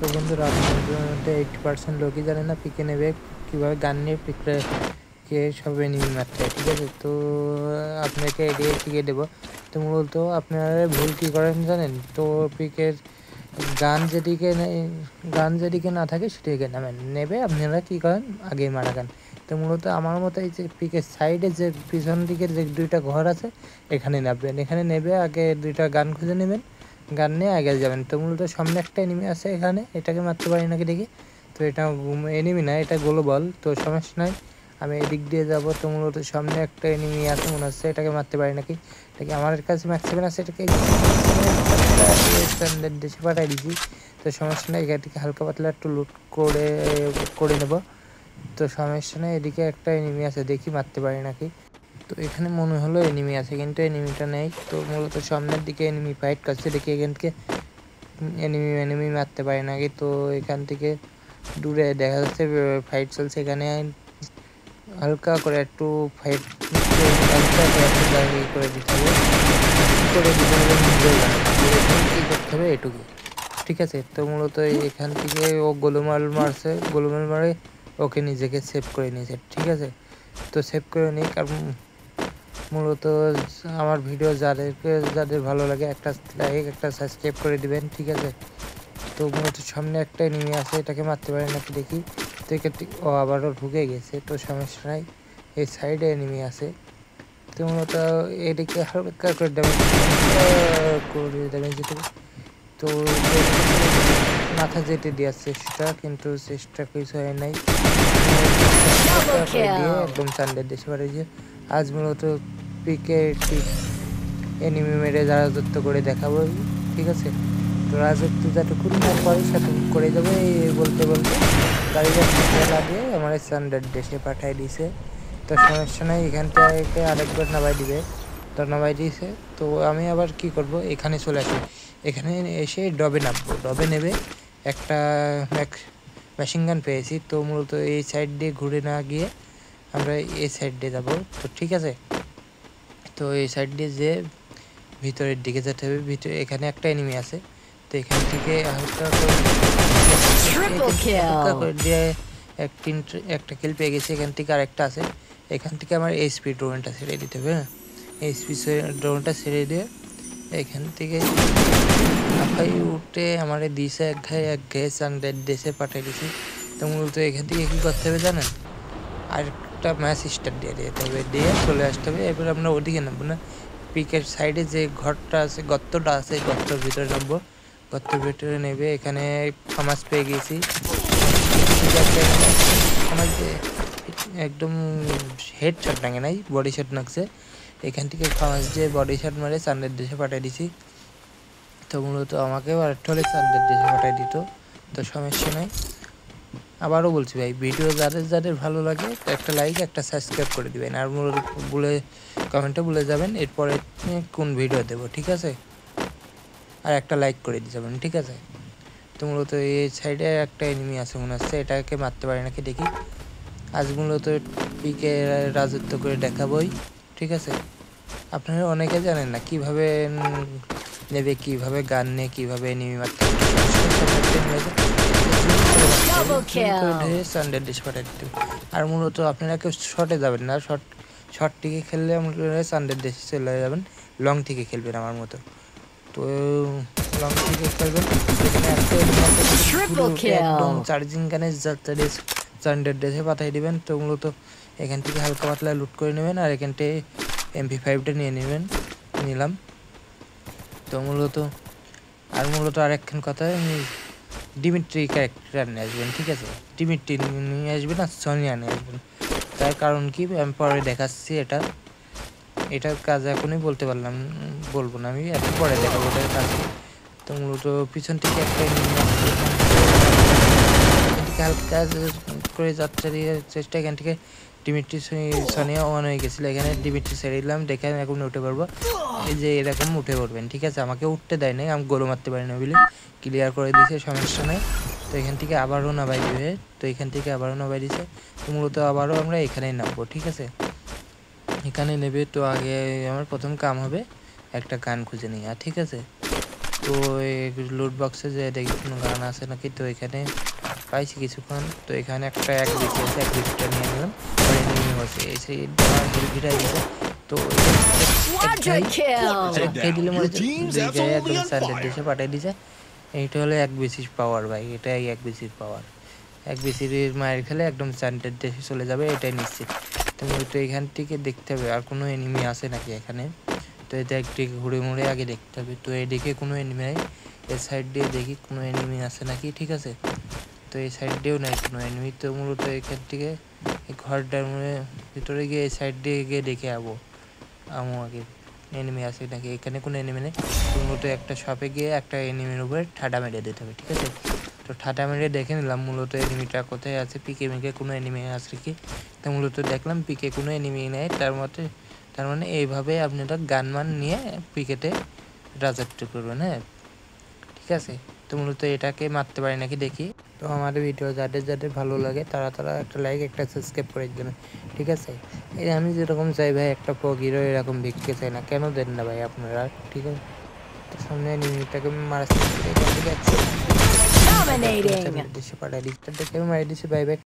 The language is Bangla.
তো বন্ধুরা আপনাদের মধ্যে 80% লোকই জানে না পিকে নেবে কীভাবে গান নিয়ে পিকে সব এনিমি মারতে হয়, ঠিক আছে। তো আপনাকে এটাই শিখিয়ে দেবো। তো মূলত আপনারা ভুল কী করেন জানেন, তো পিকের গান যেদিকে না থাকে সেদিকে নামেন, নেবে আপনারা কী করেন আগেই মারা গান। তো মূলত আমার মতো এই যে পিকের সাইডে যে পিছন দিকের যে দুইটা ঘর আছে এখানে নামবেন, এখানে নেবে আগে দুইটা গান খুঁজে নেবেন, গান নিয়ে আগে যাবেন। তো মূলত সামনে একটা এনিমি আছে, এখানে এটাকে মারতে পারি নাকি দেখি। তো এটা এনিমি না, এটা গোলবল, তো সমস্যা নাই, আমি এদিক দিয়ে যাবো। তো মূলত সামনে একটা এনিমি আছে মনে হচ্ছে, এটাকে মারতে পারি নাকি। এটাকে আমার কাছে ম্যাক্সিমাম আছে, এটাকে স্ট্যান্ডার্ড দেশে পাঠাই দিয়েছি। তো সমস্যা নেই, এখান থেকে হালকা পাতলা একটু লুট করে নেব। তো সমস্যা নেই, এদিকে একটা এনিমি আছে, দেখি মারতে পারি নাকি। তো এখানে মনে হলো এনিমি আছে, কিন্তু এনিমিটা নেই। তো মূলত সামনের দিকে এনিমি ফাইট করছে, দেখি এখান থেকে এনিমি মারতে পারি নাকি। তো এখান থেকে দূরে দেখা যাচ্ছে ফাইট চলছে, এখানে হালকা করে একটু ফাইট করে দিতে হবে, কী করতে হবে এটুকু, ঠিক আছে। তো মূলত এখান থেকে ও গোলমাল মারে ওকে নিজেকে সেভ করে নিয়েছে, ঠিক আছে। তো সেভ করে নিই, কারণ মূলত আমার ভিডিও যাদের ভালো লাগে একটা লাইক একটা সাবস্ক্রাইব করে দিবেন, ঠিক আছে। তো মূলত সামনে একটা এনিমি আছে, এটাকে মারতে পারি নাকি দেখি। তো ও আবারও ঢুকে গেছে, তো সমস্যা নাই, এই সাইডে এনিমি আছে। তো মূলত এদিকে হালকা করে ড্যামেজ দিতে, তো মাথা যেতে দেওয়ার চেষ্টা, কিন্তু চেষ্টা কিছু হয় নাই, দিয়ে একদম চান্দের দেশে পাঠিয়েছে। আজ মূলত পিকে এনিমি মেরে রাজত্ব করে দেখাবো, ঠিক আছে। তো রাজত্ব যতক্ষণ না করে সেটুকু করে যাবে, এই বলতে গাড়িটা লাগিয়ে আমার স্ট্যান্ডার্ড দেশে পাঠিয়ে দিয়েছে। তো সমস্যা নাই, এখান থেকে আরেকবার নামাই দিবে, তো নামাই দিয়েছে। তো আমি আবার কি করব, এখানে চলে আসি, এখানে এসে ডবে নামবো, ডবে নেবে একটা মেশিন গান পেয়েছি। তো মূলত এই সাইড দিয়ে ঘুরে না গিয়ে আমরা এই সাইড দিয়ে যাবো, তো ঠিক আছে। তো এই সাইড দিয়ে যে ভিতরের দিকে যেতে হবে, এখানে একটা এনিমি আছে। তো এখান থেকে হালকা করে দিয়ে একটা কিল পেয়ে গেছি, এখান থেকে আরেকটা আছে, এখান থেকে আমার এইচপি ড্রোনটা ছেড়ে দিতে হবে। এইচপি ড্রোনটা ছেড়ে দিয়ে এখান থেকে উঠে আমার দিছে এক ঘায়ে সানডেড দেশে পাঠিয়ে দিয়েছি। তো মূলত এখান থেকে কী করতে হবে জানেন, আর একটা ম্যাচ স্টার্ট দিয়ে দিতে হবে, দিয়ে চলে আসতে হবে। এবার আমরা ওদিকে নামবো না, পিকের সাইডে যে ঘরটা আছে, গর্তটা আছে, গর্তের ভিতরে নামবো, গর্তের ভিতরে নেবে। এখানে ফামাস পেয়ে গেছি, আমার যে একদম হেড শট নাগে নাই, বডি শট নাগছে। এখান থেকে ফামাস যে বডি শট মারে চান্দের দেশে পাঠিয়ে দিছি। তো মূলত আমাকেও আরেকটা হলে চান্দের দেশে পাঠিয়ে দিত, তো সমস্যা নাই। আবারও বলছি ভাই, ভিডিও যাদের ভালো লাগে একটা লাইক একটা সাবস্ক্রাইব করে দিবেন, আর মূলত কমেন্টে বলে যাবেন এরপরে কোন ভিডিও দেবো, ঠিক আছে। আর একটা লাইক করে দিয়ে যাবেন, ঠিক আছে। তো মূলত এই সাইডে একটা এনিমি আছে মনে হচ্ছে, এটাকে মারতে পারি নাকি দেখি। আজ মূলত পিকে রাজত্ব করে দেখাবই, ঠিক আছে। আপনারা অনেকে জানেন না কিভাবে নেবে, কিভাবে গান নিয়ে কিভাবে এনিমি মারতে আর মূলত আপনারা কেউ শর্টে যাবেন না, শর্ট থেকে খেললে আপনারা সানডের দেশে চলে যাবেন, লং থেকে খেলবেন আমার মতো। তো লং থেকে খেলবেন, একদম চার্জিং গানে সানডের দেশে পাঠিয়ে দেবেন। তো মূলত এখান থেকে হালকা পাতলা লুট করে নেবেন, আর এখান থেকে MP5টা নিলাম। তো মূলত আরেকখান কথা, ডিমিট্রি ক্যারেক্টার নিয়ে আসবেন, ঠিক আছে। ডিমিট্রি নিয়ে আসবেন আর সোনিয়া নিয়ে আসবেন, তার কারণ কি আমি পরে দেখাচ্ছি। এটার কাজ এখনই বলবো না, আমি এত পরে দেখাবো এটার কাজ। তো মূলত পিছন থেকে একটা হালকা করে যাত্রা দিয়ে চেষ্টা, এখান থেকে ডিমিট্রি সোনিয়া অন হয়ে গেছিলো, এখানে ডিমিট্রি ছেড়ে দিলাম, দেখে এখন উঠে পড়বো, এই যে এরকম উঠে পড়বেন, ঠিক আছে। আমাকে উঠতে দেয় নাই, আমি গোলো মারতে পারি না বলে ক্লিয়ার করে দিয়েছে, সমস্যা নাই। তো এখান থেকে আবারও নামাই দিবে, তো এখান থেকে আবারও নামাই দিয়েছে। তো মূলত আবারও আমরা এখানেই নামবো, ঠিক আছে, এখানে নেবে। তো আগে আমার প্রথম কাম হবে একটা গান খুঁজে নেওয়া, ঠিক আছে। তো লুট বক্সে যে দেখি কোনো গান আছে নাকি, তো এখানে পাইছি কিছুক্ষণ। তো এখানে একটা এক বেশি আছে, এক বেশিটা নিয়ে নিলাম। এই সাইডটা আমার হেলভিটা দিছে। তো একটাই দিলে মরে দুই গায়ে একদম স্যান্ডের দেশে পাঠিয়ে দিছে। এইটা হলো এক বেসিস পাওয়ার ভাই, এটাই এক বেসিস পাওয়ার। এক বেসির মায়ের খেলে একদম স্যান্ডের দেশে চলে যাবে, এটাই নিশ্চিত। তো এখান থেকে দেখতে হবে আর কোনো এনিমি আছে নাকি এখানে। তো এটা একটু ঘুরে মুড়ে আগে দেখতে হবে। তো এদিকে কোনো এনিমি নাই, এর সাইড দিয়ে দেখি কোনো এনিমি আছে নাকি, ঠিক আছে। তো এই সাইড দিয়েও নাই কোনো এনিমি। তো মূলত এখান থেকে এই ঘরটার ভিতরে গিয়ে এই সাইড দিয়ে গিয়ে দেখে আগে এনিমি আছে নাকি। এখানে কোনো এনিমি নেই। তো মূলত একটা শপে গিয়ে একটা এনিমির উপরে ঠাডা মেরে দিতে হবে, ঠিক আছে। তো ঠাডা মেরে দেখে নিলাম মূলত এনিমিটা কোথায় আছে, পিকে মিকে কোনো এনিমি আছে কি। তো মূলত দেখলাম পিকে কোনো এনিমি নেই। তার মানে এইভাবে আপনারা গানমান নিয়ে পিকেতে রাজত্ব করবেন, হ্যাঁ ঠিক আছে। তো মূলত এটাকে মারতে পারি নাকি দেখি। তো আমাদের ভিডিও যাদের ভালো লাগে তারা একটা লাইক একটা সাবস্ক্রাইব করে দেবেন, ঠিক আছে। এই আমি যেরকম চাই ভাই একটা পগিরও এরকম দেখতে চাই না, কেন দেন না ভাই আপনারা, ঠিক আছে। তো সামনে এনিমিটাকে মারা দেশে পাঠাই দিচ্ছে, দেখে মারি দিচ্ছে। Bye bye.